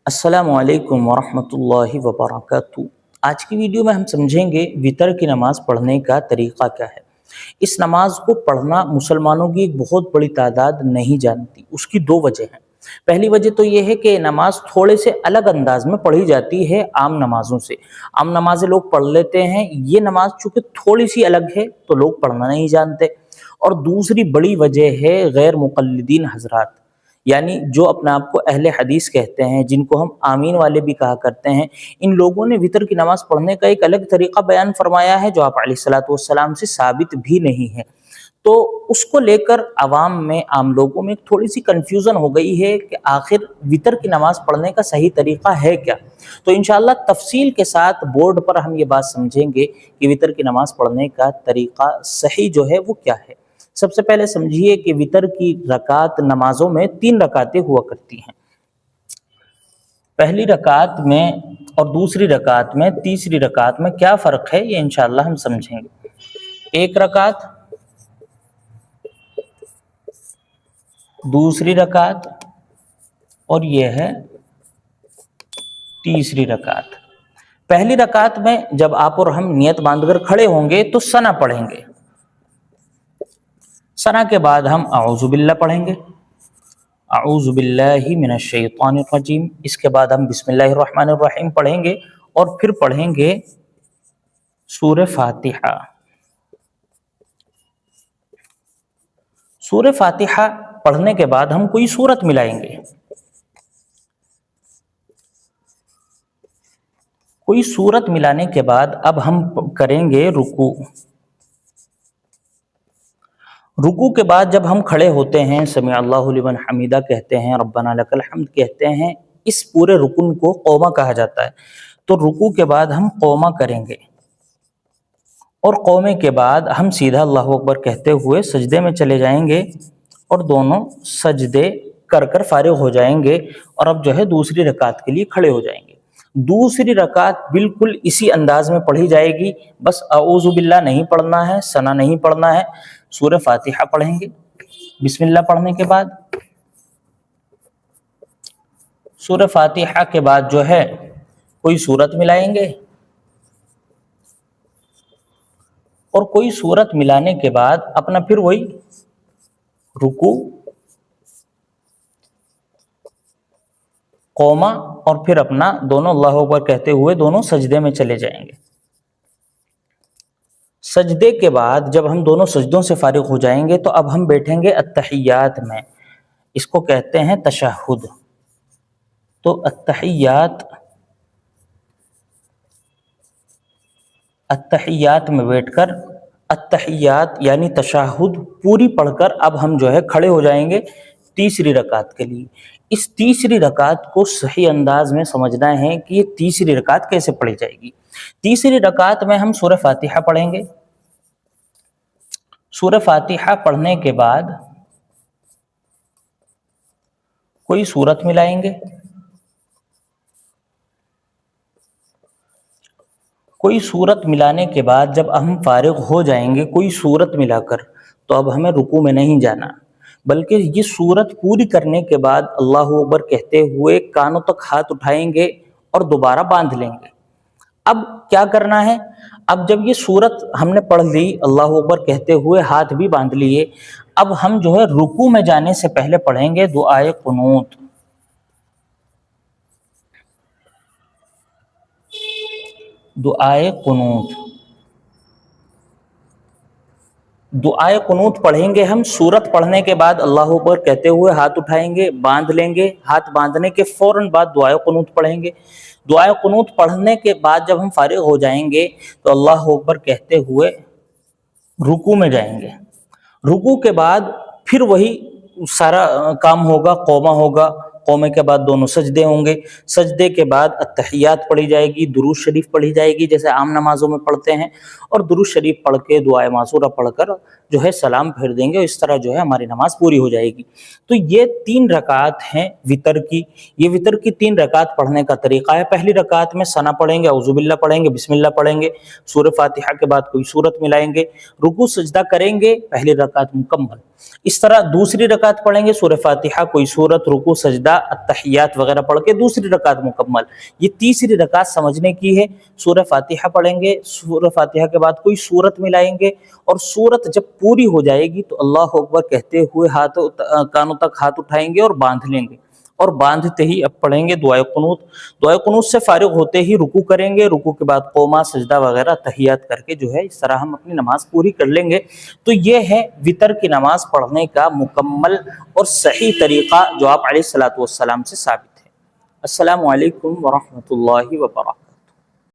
अस्सलामु अलैकुम वरहमतुल्लाहि वबरकातुहू। आज की वीडियो में हम समझेंगे वितर की नमाज़ पढ़ने का तरीक़ा क्या है। इस नमाज को पढ़ना मुसलमानों की एक बहुत बड़ी तादाद नहीं जानती। उसकी दो वजह हैं। पहली वजह तो ये है कि नमाज थोड़े से अलग अंदाज में पढ़ी जाती है आम नमाज़ों से। आम नमाज़ें लोग पढ़ लेते हैं, ये नमाज चूँकि थोड़ी सी अलग है तो लोग पढ़ना नहीं जानते। और दूसरी बड़ी वजह है गैर मुक़ल्लिदीन हज़रात, यानी जो अपने आप को अहले हदीस कहते हैं, जिनको हम आमीन वाले भी कहा करते हैं। इन लोगों ने वितर की नमाज़ पढ़ने का एक अलग तरीक़ा बयान फरमाया है जो आप अलैहिस्सलातु वस्सलाम से साबित भी नहीं है। तो उसको लेकर आवाम में, आम लोगों में थोड़ी सी कन्फ्यूज़न हो गई है कि आखिर वितर की नमाज़ पढ़ने का सही तरीक़ा है क्या। तो इंशाअल्लाह तफ़सील के साथ बोर्ड पर हम ये बात समझेंगे कि वितर की नमाज़ पढ़ने का तरीक़ा सही जो है वो क्या है। सबसे पहले समझिए कि वितर की रकात नमाजों में 3 रकातें हुआ करती हैं। पहली रकात में और दूसरी रकात में, तीसरी रकात में क्या फ़र्क है ये इंशाअल्लाह हम समझेंगे। एक रकात, दूसरी रकात और ये है तीसरी रकात। पहली रकात में जब आप और हम नियत बांधकर खड़े होंगे तो सना पढ़ेंगे। सना के बाद हम अऊज़ु बिल्लाह पढ़ेंगे, अऊज़ु बिल्लाहि मिनश शैतानिर रजीम। इसके बाद हम बिस्मिल्लाहिर रहमानिर रहीम पढ़ेंगे और फिर पढ़ेंगे सूरह फातिहा। सूरह फातिहा पढ़ने के बाद हम कोई सूरत मिलाएंगे। कोई सूरत मिलाने के बाद अब हम करेंगे रुकू। रुकू के बाद जब हम खड़े होते हैं, समी अल्लाहु लिमन हमीदा कहते हैं, रब्बना लकल हम्द कहते हैं। इस पूरे रुकुन को कौमा कहा जाता है। तो रुकू के बाद हम कौमा करेंगे और कौमे के बाद हम सीधा अल्लाहु अकबर कहते हुए सजदे में चले जाएंगे और दोनों सजदे कर कर फारिग हो जाएंगे और अब जो है दूसरी रकात के लिए खड़े हो जाएंगे। दूसरी रकात बिल्कुल इसी अंदाज में पढ़ी जाएगी, बस अऊज़ु बिल्लाह नहीं पढ़ना है, सना नहीं पढ़ना है। सूरह फातिहा पढ़ेंगे बिस्मिल्लाह पढ़ने के बाद। सूरह फातिहा के बाद जो है कोई सूरत मिलाएंगे और कोई सूरत मिलाने के बाद अपना फिर वही रुकू, कौमा और फिर अपना दोनों अल्लाहु अकबर कहते हुए दोनों सजदे में चले जाएंगे। सजदे के बाद जब हम दोनों सजदों से फारिग हो जाएंगे तो अब हम बैठेंगे अत्तहियात में। इसको कहते हैं तशहुद। तो अत्तहियात में बैठकर अत्तहियात यानी तशहुद पूरी पढ़कर अब हम जो है खड़े हो जाएंगे तीसरी रकात के लिए। इस तीसरी रकात को सही अंदाज में समझना है कि ये तीसरी रकात कैसे पढ़ी जाएगी। तीसरी रकात में हम सूरह फातिहा पढ़ेंगे। सूरह फातिहा पढ़ने के बाद कोई सूरत मिलाएंगे। कोई सूरत मिलाने के बाद जब हम फारिग हो जाएंगे कोई सूरत मिलाकर, तो अब हमें रुकू में नहीं जाना, बल्कि ये सूरत पूरी करने के बाद अल्लाहु अकबर कहते हुए कानों तक हाथ उठाएंगे और दोबारा बांध लेंगे। अब क्या करना है, अब जब ये सूरत हमने पढ़ ली, अल्लाहु अकबर कहते हुए हाथ भी बांध लिए, अब हम जो है रुकू में जाने से पहले पढ़ेंगे दुआए कुनूत। दुआए कुनूत, दुआए कुनूत पढ़ेंगे हम। सूरत पढ़ने के बाद अल्लाहु अकबर कहते हुए हाथ उठाएंगे, बांध लेंगे। हाथ बांधने के फौरन बाद दुआए कुनूत पढ़ेंगे। दुआए कुनूत पढ़ने के बाद जब हम फारिग हो जाएंगे तो अल्लाहु अकबर कहते हुए रुकू में जाएंगे। रुकू के बाद फिर वही सारा काम होगा, कौमा होगा। कौमे के बाद दोनों सजदे होंगे। सजदे के बाद अत्तहियात पढ़ी जाएगी, दुरूद शरीफ पढ़ी जाएगी जैसे आम नमाजों में पढ़ते हैं, और दुरूद शरीफ पढ़ के दुआए मासूरा पढ़कर जो है सलाम फेर देंगे और इस तरह जो है हमारी नमाज पूरी हो जाएगी। तो ये 3 रकात हैं वितर की। ये वितर की 3 रकात पढ़ने का तरीका है। पहली रकात में सना पढ़ेंगे, औज़ु बिल्लाह पढ़ेंगे, बिस्मिल्लाह पढ़ेंगे। सूरह फातिहा के बाद कोई सूरत मिलाएंगे, रुकू सजदा करेंगे, पहली रकात मुकम्मल। इस तरह दूसरी रकात पढ़ेंगे, सूरह फातिहा, कोई सूरत, रुकू, सजदा, التحیات وغیرہ پڑھ کے دوسری رکعت مکمل. یہ تیسری رکعت سمجھنے کی ہے. سورہ فاتحہ پڑھیں گے, سورہ فاتحہ کے بعد کوئی سورت ملائیں گے, اور سورت جب پوری ہو جائے گی تو اللہ اکبر کہتے ہوئے کانوں تک ہاتھ اٹھائیں گے اور باندھ لیں گے, اور باندھتے ہی اب پڑھیں گے دعائے قنوت. دعائے قنوت سے فارغ ہوتے ہی رکوع کریں گے, رکوع کے بعد قوما سجدہ وغیرہ تحیات کر کے جو ہے اس طرح ہم اپنی نماز پوری کر لیں گے. تو یہ ہے وطر کی نماز پڑھنے کا مکمل اور صحیح طریقہ جو آپ علیہ الصلوۃ والسلام سے ثابت ہے. السلام علیکم ورحمۃ اللہ وبرکاتہ.